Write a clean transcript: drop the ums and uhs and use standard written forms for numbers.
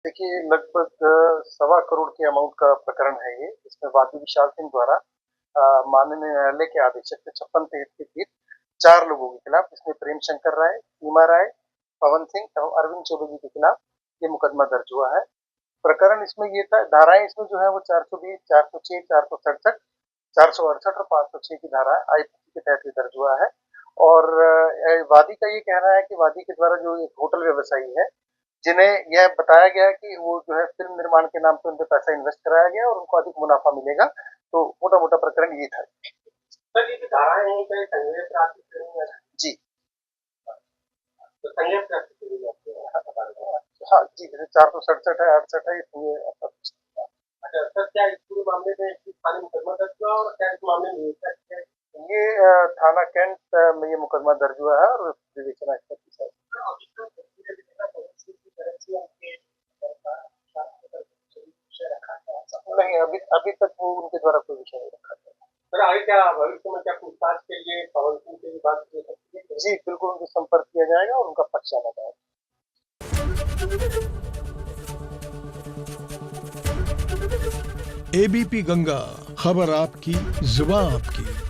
देखिए, लगभग सवा करोड़ के अमाउंट का प्रकरण है ये। इसमें वादी विशाल सिंह द्वारा माननीय न्यायालय के आदेश से 56 के तहत 4 लोगों के खिलाफ, इसमें प्रेम शंकर राय, सीमा राय, पवन सिंह एवं अरविंद चौबे जी के खिलाफ ये मुकदमा दर्ज हुआ है। प्रकरण इसमें ये था, धाराएं इसमें जो है वो 420, 406, 467, 468 और 506 की धारा आईपीसी के तहत ये दर्ज हुआ है। और वादी का ये कहना है कि वादी के द्वारा जो एक होटल व्यवसायी है, जिन्हें यह बताया गया कि वो जो है फ़िल्म निर्माण के नाम पे उनपे पैसा इन्वेस्ट कराया गया और उनको अधिक मुनाफ़ा मिलेगा। तो मोटा-मोटा प्रकरण ये था। सर, ये जो धाराएँ हैं, क्या ये संज्ञेय प्राप्त करेंगे? जी। तो संज्ञेय प्राप्त करेंगे हाँ जी, जैसे 467 है, 68 है, ये अच्छा, सर क्या इस पूरे मामले में किस थाने में मुकदमा दर्ज हुआ और क्या इस मामले में ये थाना कैंट में ये मुकदमा दर्ज हुआ है और विवेचना इसका है। नहीं, अभी तक वो उनके द्वारा कोई विषय नहीं रखा गया। सर, आगे क्या भविष्य में क्या पूछताछ के लिए पवन सिंह से बात की सकती है? जी, बिल्कुल उनसे संपर्क किया जाएगा और उनका पक्ष जाना जाएगा। एबीपी गंगा, खबर आपकी, जुबान आपकी।